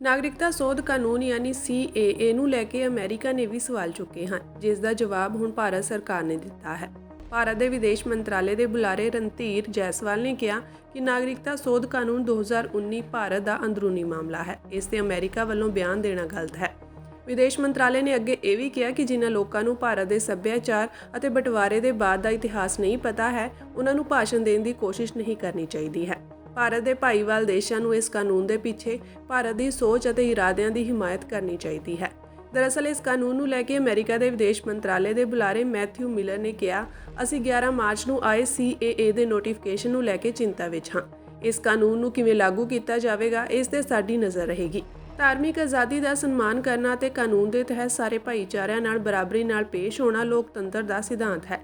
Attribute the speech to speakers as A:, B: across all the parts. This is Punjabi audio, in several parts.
A: ਨਾਗਰਿਕਤਾ ਸੋਧ ਕਾਨੂੰਨ ਯਾਨੀ CAA ਨੂੰ ਲੈ ਕੇ ਅਮਰੀਕਾ ਨੇ ਵੀ ਸਵਾਲ ਚੁੱਕੇ ਹਨ, ਜਿਸ ਦਾ ਜਵਾਬ ਹੁਣ ਭਾਰਤ ਸਰਕਾਰ ਨੇ ਦਿੱਤਾ ਹੈ। ਭਾਰਤ ਦੇ ਵਿਦੇਸ਼ ਮੰਤਰਾਲੇ ਦੇ ਬੁਲਾਰੇ ਰਣਧੀਰ ਜੈਸਵਾਲ ਨੇ ਕਿਹਾ ਕਿ ਨਾਗਰਿਕਤਾ ਸੋਧ ਕਾਨੂੰਨ 2019 ਭਾਰਤ ਦਾ ਅੰਦਰੂਨੀ ਮਾਮਲਾ ਹੈ। ਇਸ ਤੇ ਅਮਰੀਕਾ ਵੱਲੋਂ ਬਿਆਨ ਦੇਣਾ ਗਲਤ ਹੈ। ਵਿਦੇਸ਼ ਮੰਤਰਾਲੇ ਨੇ ਅੱਗੇ ਇਹ ਵੀ ਕਿਹਾ ਕਿ ਜਿਨ੍ਹਾਂ ਲੋਕਾਂ ਨੂੰ ਭਾਰਤ ਦੇ ਸੱਭਿਆਚਾਰ ਅਤੇ ਬਟਵਾਰੇ ਦੇ ਬਾਅਦ ਦਾ ਇਤਿਹਾਸ ਨਹੀਂ ਪਤਾ ਹੈ, ਉਹਨਾਂ ਨੂੰ ਭਾਸ਼ਣ ਦੇਣ ਦੀ ਕੋਸ਼ਿਸ਼ ਨਹੀਂ ਕਰਨੀ ਚਾਹੀਦੀ ਹੈ। ਭਾਰਤ ਦੇ ਭਾਈਵਾਲ ਦੇਸ਼ਾਂ ਨੂੰ ਇਸ ਕਾਨੂੰਨ ਦੇ ਪਿੱਛੇ ਭਾਰਤ ਦੀ ਸੋਚ ਅਤੇ ਇਰਾਦਿਆਂ ਦੀ ਹਿਮਾਇਤ ਕਰਨੀ ਚਾਹੀਦੀ ਹੈ। ਦਰਅਸਲ ਇਸ ਕਾਨੂੰਨ ਨੂੰ ਲੈ ਕੇ ਅਮਰੀਕਾ ਦੇ ਵਿਦੇਸ਼ ਮੰਤਰਾਲੇ ਦੇ ਬੁਲਾਰੇ ਮੈਥਿਊ ਮਿਲਰ ਨੇ ਕਿਹਾ, ਅਸੀਂ 11 ਮਾਰਚ ਨੂੰ ਆਏ CAA ਦੇ ਨੋਟੀਫਿਕੇਸ਼ਨ ਨੂੰ ਲੈ ਕੇ ਚਿੰਤਾ ਵਿੱਚ ਹਾਂ। ਇਸ ਕਾਨੂੰਨ ਨੂੰ ਕਿਵੇਂ ਲਾਗੂ ਕੀਤਾ ਜਾਵੇਗਾ, ਇਸ ਤੇ ਸਾਡੀ ਨਜ਼ਰ ਰਹੇਗੀ। ਧਾਰਮਿਕ ਆਜ਼ਾਦੀ ਦਾ ਸਨਮਾਨ ਕਰਨਾ ਅਤੇ ਕਾਨੂੰਨ ਦੇ ਤਹਿਤ ਸਾਰੇ ਭਾਈਚਾਰਿਆਂ ਨਾਲ ਬਰਾਬਰੀ ਨਾਲ ਪੇਸ਼ ਹੋਣਾ ਲੋਕਤੰਤਰ ਦਾ ਸਿਧਾਂਤ ਹੈ।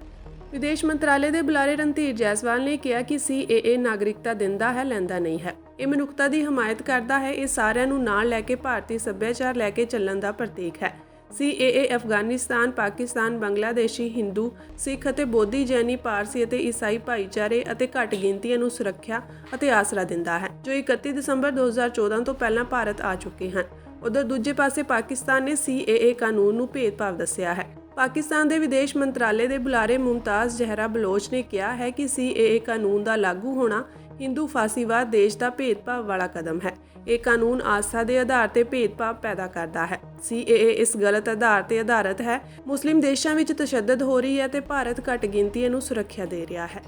A: ਵਿਦੇਸ਼ ਮੰਤਰਾਲੇ ਦੇ ਬੁਲਾਰੇ ਰਣਧੀਰ ਜੈਸਵਾਲ ਨੇ ਕਿਹਾ ਕਿ CAA ਨਾਗਰਿਕਤਾ ਦਿੰਦਾ ਹੈ, ਲੈਂਦਾ ਨਹੀਂ ਹੈ। ਇਹ ਮਨੁੱਖਤਾ ਦੀ ਹਮਾਇਤ ਕਰਦਾ ਹੈ। ਇਹ ਸਾਰਿਆਂ ਨੂੰ ਨਾਲ ਲੈ ਕੇ ਭਾਰਤੀ ਸੱਭਿਆਚਾਰ ਲੈ ਕੇ ਚੱਲਣ ਦਾ ਪ੍ਰਤੀਕ ਹੈ। CAA ਅਫਗਾਨਿਸਤਾਨ, ਪਾਕਿਸਤਾਨ, ਬੰਗਲਾਦੇਸ਼ੀ, ਹਿੰਦੂ, ਸਿੱਖ ਅਤੇ ਬੋਧੀ, ਜੈਨੀ, ਪਾਰਸੀ ਅਤੇ ਈਸਾਈ ਭਾਈਚਾਰੇ ਅਤੇ ਘੱਟ ਗਿਣਤੀਆਂ ਨੂੰ ਸੁਰੱਖਿਆ ਅਤੇ ਆਸਰਾ ਦਿੰਦਾ ਹੈ, ਜੋ 31 ਦਸੰਬਰ 2014 ਤੋਂ ਪਹਿਲਾਂ ਭਾਰਤ ਆ ਚੁੱਕੇ ਹਨ। ਉਧਰ ਦੂਜੇ ਪਾਸੇ ਪਾਕਿਸਤਾਨ ਨੇ CAA ਕਾਨੂੰਨ ਨੂੰ ਭੇਦਭਾਵ ਦੱਸਿਆ ਹੈ। ਪਾਕਿਸਤਾਨ ਦੇ ਵਿਦੇਸ਼ ਮੰਤਰਾਲੇ ਦੇ ਬੁਲਾਰੇ ਮੁਮਤਾਜ਼ ਜ਼ਹਿਰਾ ਬਲੋਚ ਨੇ ਕਿਹਾ ਹੈ ਕਿ CAA ਕਾਨੂੰਨ ਦਾ ਲਾਗੂ ਹੋਣਾ ਹਿੰਦੂ ਫਾਸੀਵਾਦ ਦੇਸ਼ ਦਾ ਭੇਦਭਾਵ ਵਾਲਾ ਕਦਮ ਹੈ। ਇਹ ਕਾਨੂੰਨ ਆਸਥਾ ਦੇ ਆਧਾਰ ਤੇ ਭੇਦਭਾਵ ਪੈਦਾ ਕਰਦਾ ਹੈ। CAA ਇਸ ਗਲਤ ਆਧਾਰ ਤੇ ਆਧਾਰਿਤ ਹੈ। ਮੁਸਲਿਮ ਦੇਸ਼ਾਂ ਵਿੱਚ ਤਸ਼ੱਦਦ ਹੋ ਰਹੀ ਹੈ ਤੇ ਭਾਰਤ ਘੱਟ ਗਿਣਤੀਆਂ ਨੂੰ ਸੁਰੱਖਿਆ ਦੇ ਰਿਹਾ ਹੈ।